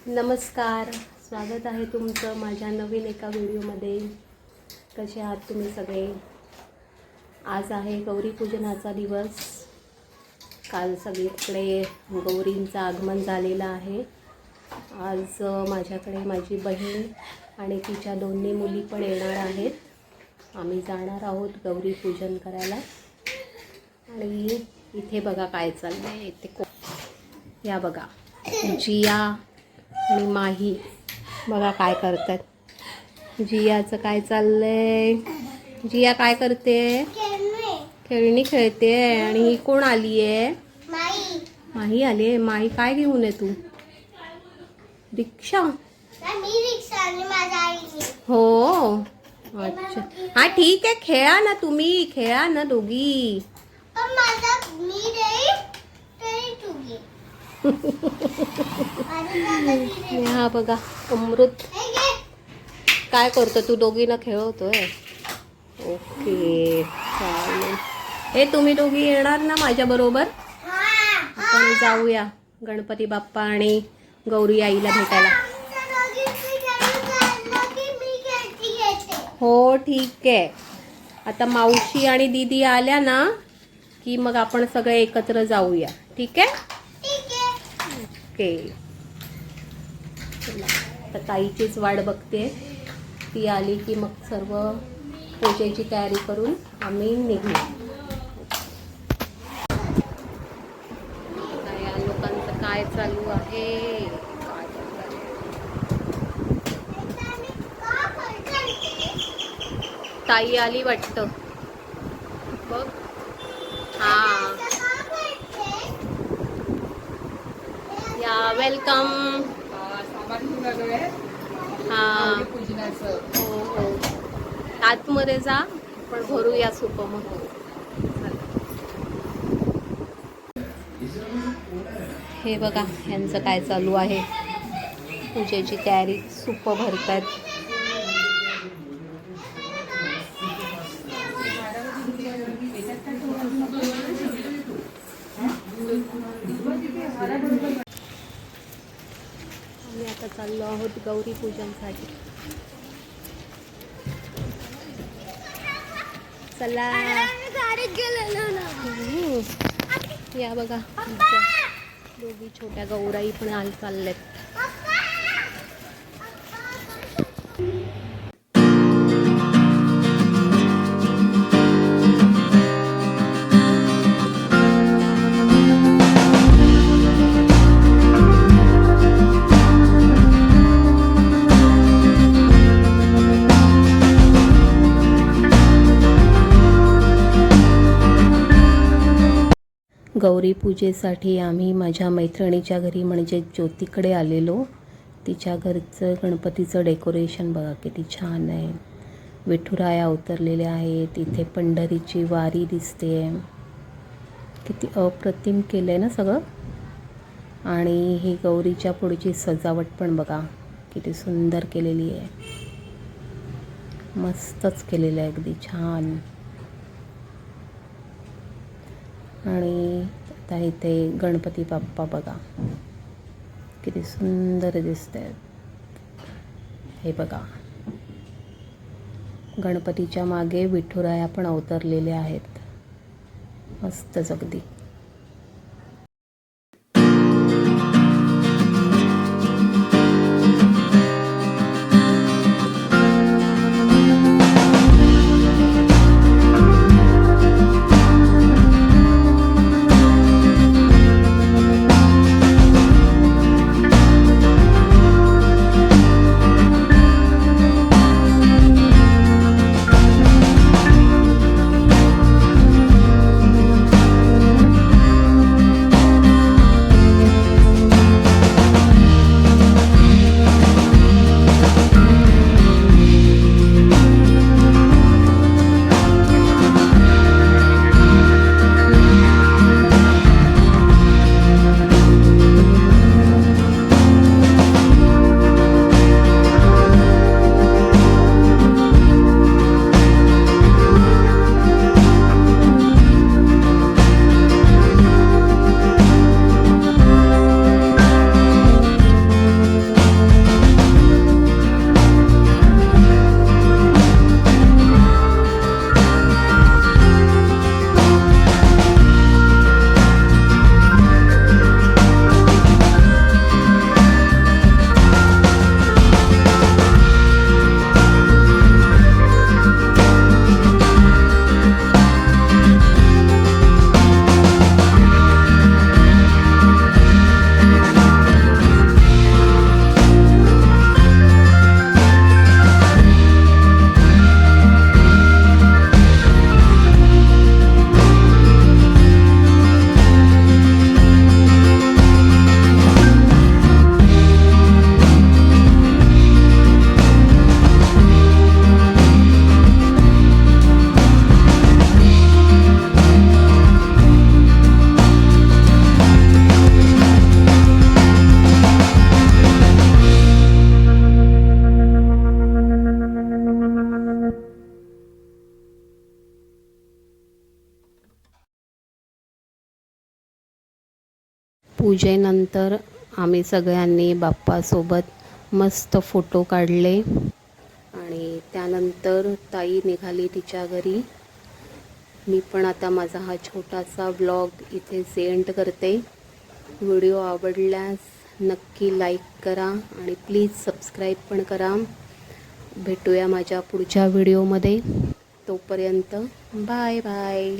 नमस्कार, स्वागत आहे तुमचं माझ्या नवीन एका व्हिडिओमध्ये। कसे आहात तुम्ही सगळे? आज आहे गौरीपूजनाचा दिवस। काल सगळीकडे गौरींचं आगमन झालेलं आहे। आज माझ्याकडे माझी बहीण आणि तिच्या दोन्ही मुली पण येणार आहेत। आम्ही जाणार आहोत गौरी पूजन करायला। आणि इथे बघा काय चाललंय। इथे या बघा, जिया आणि माही बघा काय करतात। जियाचं काय चाललंय? जिया काय करते? खेळणी खेळते। आणि ही कोण आली आहे? माही आली आहे। माही काय घेऊन आहे तू? रिक्षा? हो, अच्छा, हा ठीक आहे, खेळा ना, तुम्ही खेळा ना दोघी। हा बघा अमृत काय करतो? तू दोघींना खेळवतोय? ओके, चालेल। हे तुम्ही दोघी येणार ना माझ्या बरोबर? आपण जाऊया गणपती बाप्पा आणि गौरी आईला भेटायला। हो ठीक आहे, आता मावशी आणि दीदी आल्या ना की मग आपण सगळे एकत्र जाऊया, ठीक आहे? ओके, आता ताईचीच वाट बघते। ती आली की मग सर्व पूजेची तयारी करून आम्ही निघू। या लोकांचं काय चालू आहे? ताई आली वाटतं, बघ। हा या, वेलकम। हा, हो हो, आतमध्ये जा, पण भरूया सूप मग। हे बघा यांचं काय चालू आहे, पूजेची तयारी। सूप भरतात। आम्ही आता चाललो आहोत गौरी पूजनसाठी। चला, या बघा दोघी छोट्या गौराई पण चालल्यात। गौरी पूजेसाठी आम्ही माझ्या मैत्रिणीच्या घरी म्हणजे ज्योतीकडे आलेलो। तिच्या घरचं गणपतीचं डेकोरेशन बघा किती छान आहे। विठुराया अवतरलेले आहेत। इथे पंढरीची वारी दिसते। किती अप्रतिम केलं आहे ना सगळं। आणि ही गौरीच्या पुढची सजावट पण बघा किती सुंदर केलेली आहे। मस्तच केलेलं आहे, अगदी छान। आणि आता इथे गणपती बाप्पा बघा किती सुंदर दिसत आहेत। हे बघा, गणपतीच्या मागे विठुराया पण अवतरलेले आहेत। मस्तच अगदी। पूजेनंतर आम्ही सगळ्यांनी बाप्पासोबत मस्त फोटो काढले आणि त्यानंतर ताई निघाली तिच्या घरी. मी पण आता माझा हा छोटासा व्लॉग इथे एंड करते. व्हिडिओ आवडल्यास नक्की लाईक करा आणि प्लीज सबस्क्राईब पण करा. भेटूया माझ्या पुढच्या व्हिडिओमध्ये. तोपर्यंत बाय बाय.